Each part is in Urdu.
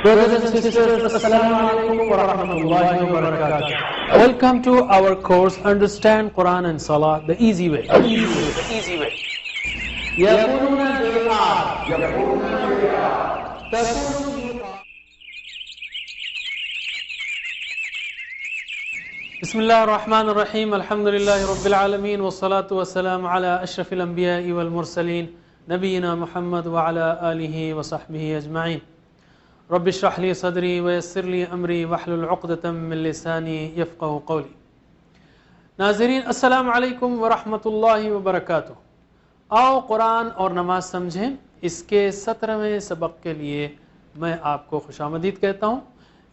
Brothers and sisters, Assalamu alaikum wa rahmatullahi wa barakatuh. Welcome to our course Understand Quran and Salah the easy way. يقولون بالآب بسم الله الرحمن الرحيم الحمد لله رب العالمين والصلاة والسلام على أشرف الأنبياء والمرسلين نبينا محمد وعلى آله وصحبه أجمعين. رب اشرح لي صدري ويسر لي امری واحلل عقدۃ من لسانی یفقہوا قولی. ناظرین السلام علیکم ورحمۃ اللہ وبرکاتہ. آؤ قرآن اور نماز سمجھیں. اس کے 17ویں سبق کے لیے میں آپ کو خوش آمدید کہتا ہوں.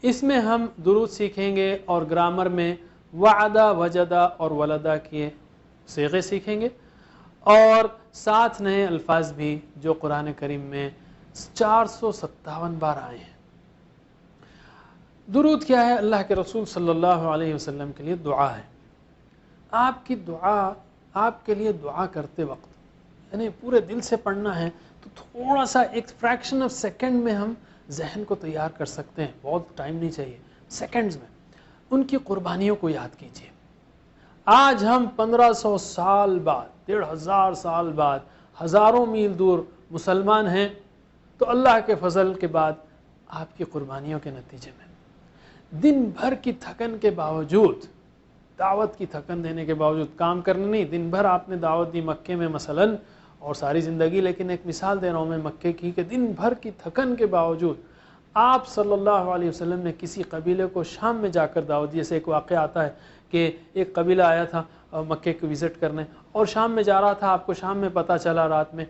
اس میں ہم درود سیکھیں گے اور گرامر میں وعدہ وجدہ اور ولدہ کے صیغے سیکھیں گے اور 7 نئے الفاظ بھی جو قرآن کریم میں 457 بار آئے ہیں. درود کیا ہے؟ اللہ کے رسول صلی اللہ علیہ وسلم کے لیے دعا ہے. آپ کی دعا، آپ کے لیے دعا کرتے وقت یعنی پورے دل سے پڑھنا ہے تو تھوڑا سا ایک فریکشن آف سیکنڈ میں ہم ذہن کو تیار کر سکتے ہیں. بہت ٹائم نہیں چاہیے، سیکنڈز میں ان کی قربانیوں کو یاد کیجیے. آج ہم 1500 سال بعد، 1500 سال بعد، ہزاروں میل دور مسلمان ہیں تو اللہ کے فضل کے بعد آپ کی قربانیوں کے نتیجے میں دن بھر کی تھکن کے باوجود، دعوت کی تھکن دینے کے باوجود، کام کرنے نہیں، دن بھر آپ نے دعوت دی مکے میں مثلاً اور ساری زندگی، لیکن ایک مثال دے رہا ہوں میں مکے کی کہ دن بھر کی تھکن کے باوجود آپ صلی اللہ علیہ وسلم نے کسی قبیلے کو شام میں جا کر دعوت دی. جیسے ایک واقعہ آتا ہے کہ ایک قبیلہ آیا تھا مکے کو وزٹ کرنے اور شام میں جا رہا تھا. آپ کو شام میں پتہ چلا رات میں،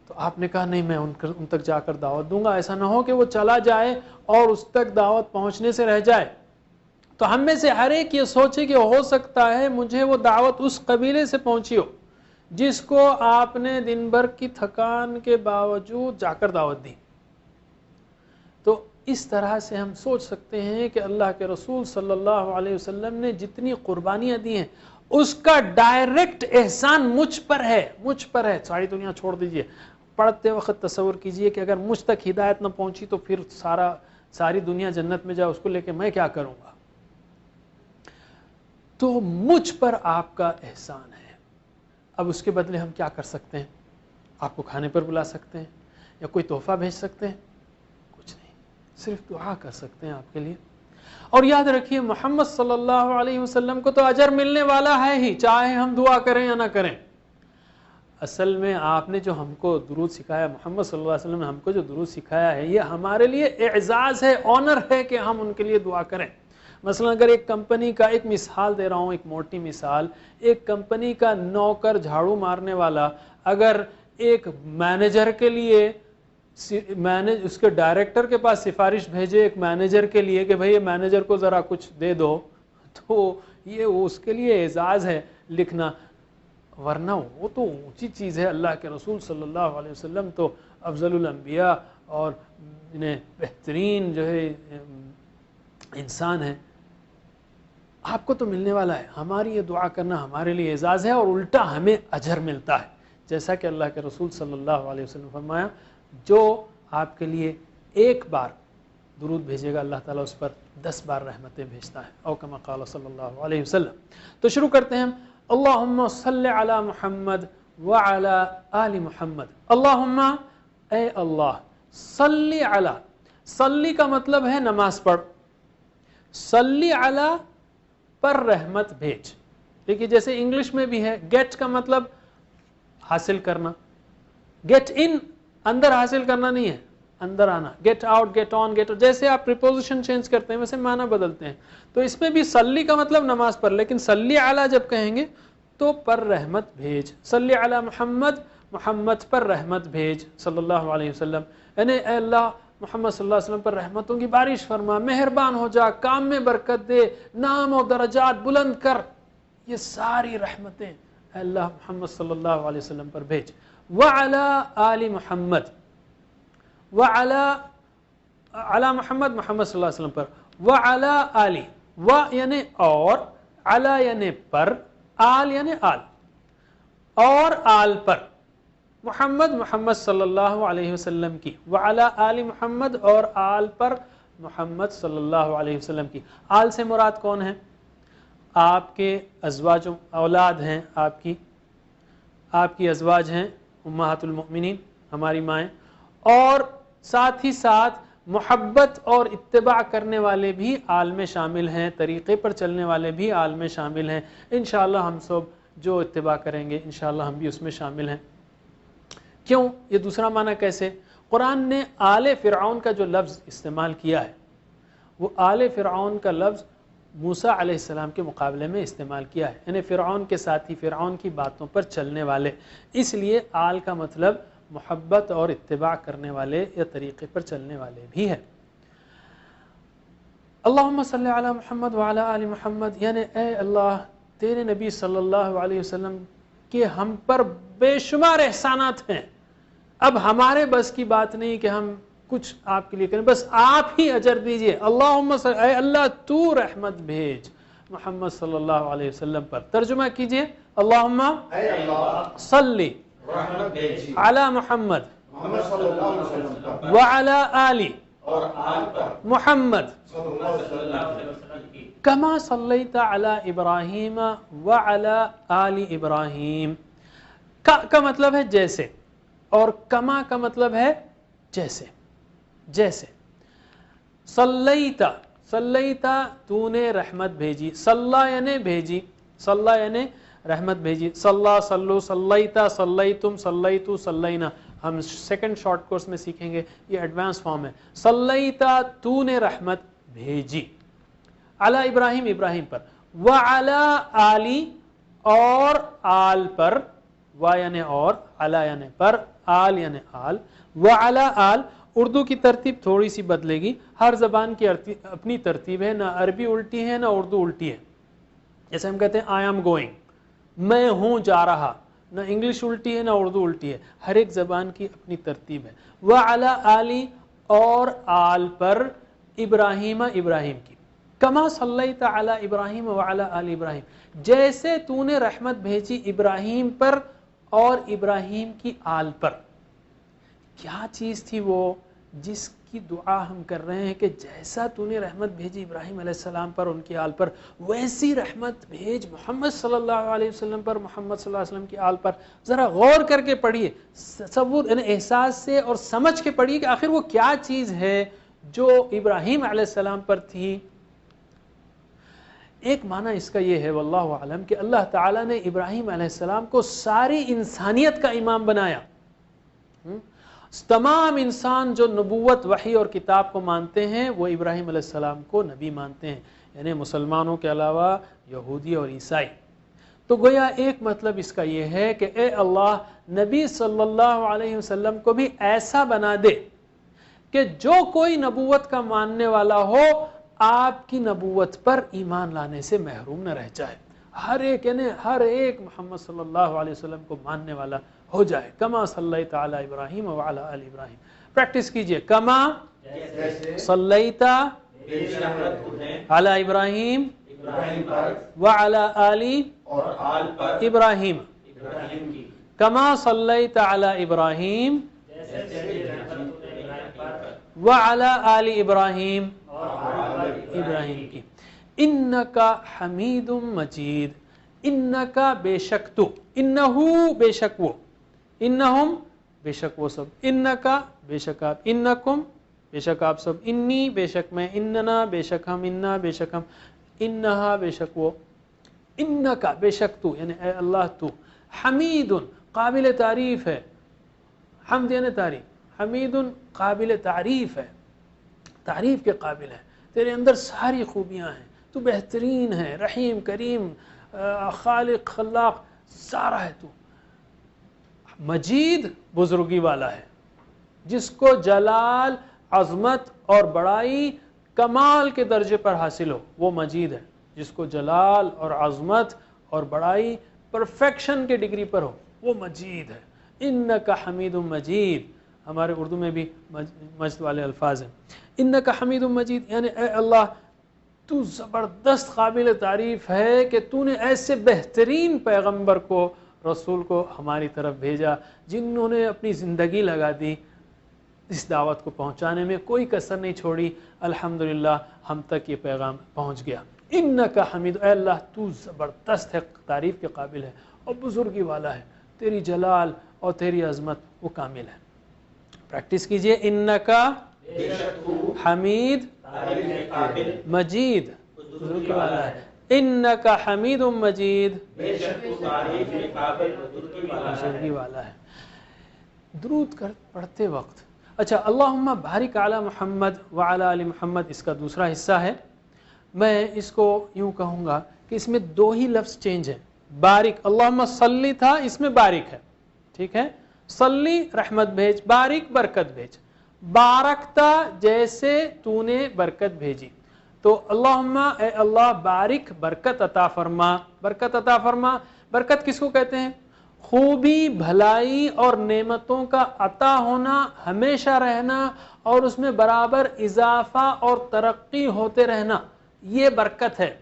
تو آپ نے کہا نہیں میں ان تک جا کر دعوت دوں گا. ایسا نہ ہو کہ وہ چلا جائے اور اس تک دعوت پہنچنے سے رہ جائے. تو ہم میں سے ہر ایک یہ سوچے کہ ہو سکتا ہے مجھے وہ دعوت اس قبیلے سے پہنچی ہو جس کو آپ نے دن بھر کی تھکان کے باوجود جا کر دعوت دی. تو اس طرح سے ہم سوچ سکتے ہیں کہ اللہ کے رسول صلی اللہ علیہ وسلم نے جتنی قربانیاں دی ہیں اس کا ڈائریکٹ احسان مجھ پر ہے. ساری دنیا چھوڑ دیجئے، پڑھتے وقت تصور کیجئے کہ اگر مجھ تک ہدایت نہ پہنچی تو پھر ساری دنیا جنت میں جائے، اس کو لے کے میں کیا کروں گا. تو مجھ پر آپ کا احسان ہے. اب اس کے بدلے ہم کیا کر سکتے ہیں؟ آپ کو کھانے پر بلا سکتے ہیں یا کوئی تحفہ بھیج سکتے ہیں؟ کچھ نہیں، صرف دعا کر سکتے ہیں آپ کے لیے. اور یاد رکھیے محمد صلی اللہ علیہ وسلم کو تو اجر ملنے والا ہے ہی، چاہے ہم دعا کریں یا نہ کریں. اصل میں آپ نے جو ہم کو درود سکھایا، محمد صلی اللہ علیہ وسلم نے ہم کو جو درود سکھایا ہے، یہ ہمارے لیے اعزاز ہے، آنر ہے کہ ہم ان کے لیے دعا کریں. مثلا اگر ایک کمپنی کا، ایک مثال دے رہا ہوں، ایک موٹی مثال، ایک کمپنی کا نوکر جھاڑو مارنے والا اگر ایک مینیجر کے لیے اس کے ڈائریکٹر کے پاس سفارش بھیجے ایک مینیجر کے لیے کہ بھئی یہ مینیجر کو ذرا کچھ دے دو، تو یہ اس کے لیے اعزاز ہے لکھنا، ورنہ وہ تو اونچی چیز ہے. اللہ کے رسول صلی اللہ علیہ وسلم تو افضل الانبیاء اور بہترین جو ہے انسان ہے. آپ کو تو ملنے والا ہے. ہماری یہ دعا کرنا ہمارے لیے اعزاز ہے اور الٹا ہمیں اجر ملتا ہے. جیسا کہ اللہ کے رسول صلی اللہ علیہ وسلم فرمایا، جو آپ کے لیے ایک بار درود بھیجے گا اللہ تعالیٰ اس پر 10 بار رحمتیں بھیجتا ہے، او کما قال صلی اللہ علیہ وسلم. تو شروع کرتے ہیں. اللہم صلی علی محمد وعلی آل محمد. اللہم، اے اللہ، صلی علی، صلی کا مطلب ہے نماز پڑھ، صلی علی پر رحمت بھیج. دیکھیے جیسے انگلش میں بھی ہے، گیٹ کا مطلب حاصل کرنا، گیٹ ان اندر حاصل کرنا نہیں ہے، اندر آنا. Get out, get on, get, جیسے آپ پریپوزیشن چینج کرتے ہیں ویسے معنی بدلتے ہیں. تو اس میں بھی صلی کا مطلب نماز پر، لیکن صلی علی جب کہیں گے تو پر رحمت بھیج. صلی علی محمد، محمد پر رحمت بھیج صلی اللہ علیہ وسلم، یعنی اے اللہ محمد صلی اللہ علیہ وسلم پر رحمتوں کی بارش فرما، مہربان ہو جا، کام میں برکت دے، نام و درجات بلند کر. یہ ساری رحمتیں اے اللہ محمد صلی اللہ علیہ وسلم پر بھیج. وعلی آل محمد، علی محمد، محمد صلی اللہ علیہ وسلم پر. وعلی آل، و یعنی اور، علی یعنی پر، آل یعنی آل، اور آل پر. محمد صلی اللہ علیہ وسلم کی، وعلی آل محمد اور آل پر محمد صلی اللہ علیہ وسلم کی۔ آل سے مراد کون ہے؟ آپ کے ازواج و اولاد ہیں، آپ کی ازواج ہیں امہات المؤمنین، ہماری مائیں، اور ساتھ ہی ساتھ محبت اور اتباع کرنے والے بھی آل میں شامل ہیں، طریقے پر چلنے والے بھی آل میں شامل ہیں۔ انشاءاللہ ہم سب جو اتباع کریں گے انشاءاللہ ہم بھی اس میں شامل ہیں۔ کیوں؟ یہ دوسرا معنی کیسے؟ قرآن نے آل فرعون کا جو لفظ استعمال کیا ہے وہ آل فرعون کا لفظ موسیٰ علیہ السلام کے مقابلے میں استعمال کیا ہے، یعنی فرعون کے ساتھی، فرعون کی باتوں پر چلنے والے، اس لیے آل کا مطلب محبت اور اتباع کرنے والے یا طریقے پر چلنے والے بھی ہے۔ اللہم صلی علی محمد وعلی آل محمد، یعنی اے اللہ تیرے نبی صلی اللہ علیہ وسلم کے ہم پر بے شمار احسانات ہیں، اب ہمارے بس کی بات نہیں کہ ہم کچھ آپ کے لیے کریں، بس آپ ہی اجر دیجئے۔ اللہم صلی، اے اللہ تو رحمت بھیج محمد صلی اللہ علیہ وسلم پر۔ ترجمہ کیجئے، اللہم صلی علی محمد وعلی آل محمد کما صلیت علی ابراہیم وعلی آل ابراہیم۔ کا مطلب ہے جیسے، اور کما کا مطلب ہے جیسے، جیسے۔ صلیتا تو نے رحمت بھیجی، صلی یعنی بھیجی، صلی یعنی رحمت بھیجی، صلی صلو صلیتا صلیتم صلیتو صلینا، ہم سیکنڈ شارٹ کورس میں سیکھیں گے، یہ ایڈوانس فارم ہے۔ صلیتا تو نے رحمت بھیجی، علی ابراہیم ابراہیم پر، وعلی آلی اور آل پر، و یعنی اور، علی یعنی پر، آل یعنی آل، وعلی آل۔ اردو کی ترتیب تھوڑی سی بدلے گی، ہر زبان کی اپنی ترتیب ہے، نہ عربی الٹی ہے نہ اردو الٹی ہے۔ جیسے ہم کہتے ہیں آئی ایم گوئنگ، میں ہوں جا رہا، نہ انگلش الٹی ہے نہ اردو الٹی ہے، ہر ایک زبان کی اپنی ترتیب ہے۔ وعلی آلی اور آل پر، ابراہیم ابراہیم کی، کما صلیت علی ابراہیم وعلی آل ابراہیم، جیسے تو نے رحمت بھیجی ابراہیم پر اور ابراہیم کی آل پر۔ کیا چیز تھی وہ جس کی دعا ہم کر رہے ہیں کہ جیسا تو نے رحمت بھیجی ابراہیم علیہ السلام پر، ان کی آل پر، ویسی رحمت بھیج محمد صلی اللہ علیہ وسلم پر، محمد صلی اللہ علیہ وسلم کی آل پر۔ ذرا غور کر کے پڑھیے، تصور یعنی احساس سے اور سمجھ کے پڑھیے کہ آخر وہ کیا چیز ہے جو ابراہیم علیہ السلام پر تھی۔ ایک معنی اس کا یہ ہے واللہ اعلم کہ اللہ تعالیٰ نے ابراہیم علیہ السلام کو ساری انسانیت کا امام بنایا۔ تمام انسان جو نبوت، وحی اور کتاب کو مانتے ہیں وہ ابراہیم علیہ السلام کو نبی مانتے ہیں، یعنی مسلمانوں کے علاوہ یہودی اور عیسائی۔ تو گویا ایک مطلب اس کا یہ ہے کہ اے اللہ نبی صلی اللہ علیہ وسلم کو بھی ایسا بنا دے کہ جو کوئی نبوت کا ماننے والا ہو آپ کی نبوت پر ایمان لانے سے محروم نہ رہ جائے، ہر ایک یعنی ہر ایک محمد صلی اللہ علیہ وسلم کو ماننے والا ہو جائے۔ کما صلیت علی ابراہیم وعلی آل ابراہیم، پریکٹس کیجئے، کما صلیت علی ابراہیم وعلی آل ابراہیم، کما صلیت علی ابراہیم وعلی آل ابراہیم، ابراہیم کی۔ انکا حمید مجید، انکا بے شک تو، انہو بے شک وہ، انہم بے شک وہ سب، انکا بے شک آپ، انکم بے شک آپ سب، انی بے شک میں، اننا بے شک ہم، انا بے شک ہم، انہا بے شک وہ، انکا بے شک تو یعنی اے اللہ تو، حمید قابل تعریف ہے، حمد یعنی تعریف، حمید قابل تعریف ہے، تعریف کے قابل ہے، تیرے اندر ساری خوبیاں ہیں، تو بہترین ہے، رحیم کریم خالق خلاق سارا ہے تو۔ مجید بزرگی والا ہے، جس کو جلال، عظمت اور بڑائی کمال کے درجے پر حاصل ہو وہ مجید ہے، جس کو جلال اور عظمت اور بڑائی پرفیکشن کے ڈگری پر ہو وہ مجید ہے۔ انکا حمید مجید، ہمارے اردو میں بھی مجد والے الفاظ ہیں۔ انکا حمید مجید یعنی اے اللہ تو زبردست قابل تعریف ہے کہ تو نے ایسے بہترین پیغمبر کو، رسول کو ہماری طرف بھیجا جنہوں نے اپنی زندگی لگا دی اس دعوت کو پہنچانے میں، کوئی کسر نہیں چھوڑی. الحمدللہ ہم تک یہ پیغام پہنچ گیا. انک حمید، اے اللہ تو زبردست ہے، تعریف کے قابل ہے اور بزرگی والا ہے، تیری جلال اور تیری عظمت وہ کامل ہے. پریکٹس کیجئے. انک حمید مجید، بزرگی والا ہے. انک حمید مجید، بزرگی والا ہے. درود پڑھتے وقت اچھا اللہم بارک علی محمد وعلی آل محمد، اس کا دوسرا حصہ ہے. میں اس کو یوں کہوں گا کہ اس میں دو ہی لفظ چینج ہیں. بارک، اللہم صلی تھا، اس میں بارک ہے، ٹھیک ہے. صلی رحمت بھیج، بارک برکت بھیج. بارکتا جیسے تو نے برکت بھیجی، تو اللہم اے اللہ بارک برکت عطا فرما. برکت عطا فرما، برکت کس کو کہتے ہیں؟ خوبی، بھلائی اور نعمتوں کا عطا ہونا، ہمیشہ رہنا اور اس میں برابر اضافہ اور ترقی ہوتے رہنا، یہ برکت ہے.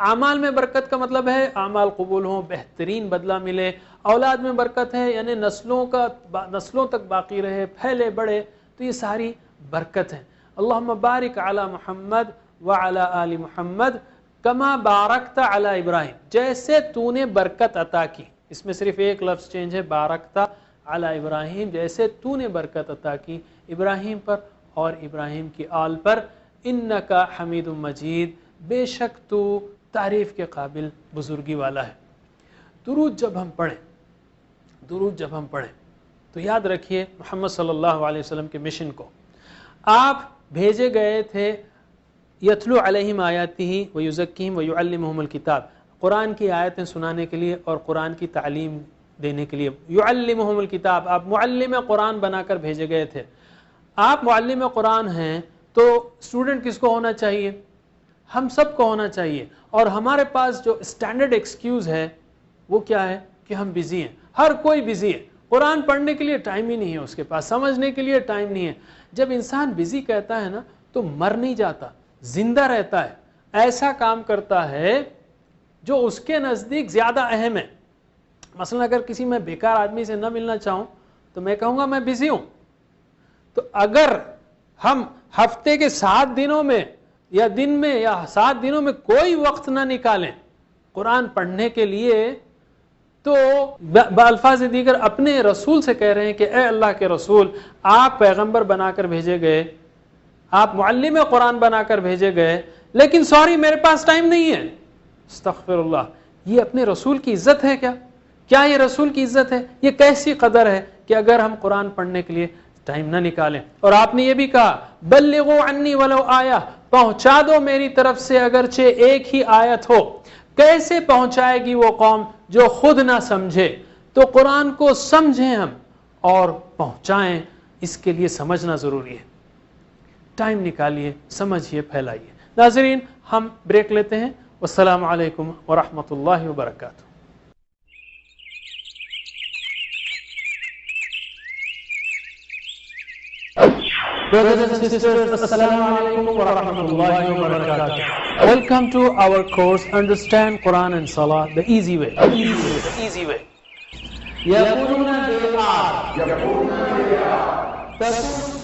اعمال میں برکت کا مطلب ہے اعمال قبول ہوں، بہترین بدلہ ملے. اولاد میں برکت ہے یعنی نسلوں تک باقی رہے، پھیلے بڑھے، تو یہ ساری برکت ہے. اللہم بارک علی محمد وعلی آل محمد کما بارکت علی ابراہیم، جیسے تو نے برکت عطا کی. اس میں صرف ایک لفظ چینج ہے، بارکت علی ابراہیم، جیسے تو نے برکت عطا کی ابراہیم پر اور ابراہیم کی آل پر. انک حمید مجید، بے شک تو تعریف کے قابل بزرگی والا ہے. درود جب ہم پڑھیں تو یاد رکھیے محمد صلی اللہ علیہ وسلم کے مشن کو. آپ بھیجے گئے تھے یتلو علیہم آیاتہ ویزکیہم ویعلمہم الکتاب، قرآن کی آیتیں سنانے کے لیے اور قرآن کی تعلیم دینے کے لیے. یعلمہم الکتاب، آپ معلم قرآن بنا کر بھیجے گئے تھے. آپ معلم قرآن ہیں تو اسٹوڈنٹ کس کو ہونا چاہیے؟ ہم سب کو ہونا چاہیے. اور ہمارے پاس جو اسٹینڈرڈ ایکسکیوز ہے وہ کیا ہے کہ ہم بزی ہیں. ہر کوئی بزی ہے، قرآن پڑھنے کے لیے ٹائم ہی نہیں ہے اس کے پاس، سمجھنے کے لیے ٹائم نہیں ہے. جب انسان بزی کہتا ہے نا تو مر نہیں جاتا، زندہ رہتا ہے، ایسا کام کرتا ہے جو اس کے نزدیک زیادہ اہم ہے. مثلا اگر کسی میں بیکار آدمی سے نہ ملنا چاہوں تو میں کہوں گا میں بزی ہوں. تو اگر ہم ہفتے کے 7 دنوں میں یا دن میں یا 7 دنوں میں کوئی وقت نہ نکالیں قرآن پڑھنے کے لیے، تو بالفاظ دیگر اپنے رسول سے کہہ رہے ہیں کہ اے اللہ کے رسول، آپ پیغمبر بنا کر بھیجے گئے، آپ معلم قرآن بنا کر بھیجے گئے، لیکن سوری میرے پاس ٹائم نہیں ہے. استغفر اللہ. یہ اپنے رسول کی عزت ہے کیا یہ رسول کی عزت ہے؟ یہ کیسی قدر ہے کہ اگر ہم قرآن پڑھنے کے لیے ٹائم نہ نکالیں. اور آپ نے یہ بھی کہا بلغوا عنی ولو آیہ، پہنچا دو میری طرف سے اگرچہ ایک ہی آیت ہو. کیسے پہنچائے گی وہ قوم جو خود نہ سمجھے؟ تو قرآن کو سمجھیں ہم اور پہنچائیں، اس کے لیے سمجھنا ضروری ہے. ٹائم نکالیے، سمجھیے، پھیلائیے. ناظرین ہم بریک لیتے ہیں. والسلام علیکم ورحمۃ اللہ وبرکاتہ. Brothers and sisters, Assalamu alaikum wa rahmatullahi wa barakatuh. Welcome to our course Understand Quran and Salah the easy way. The easy way. يقولون they are.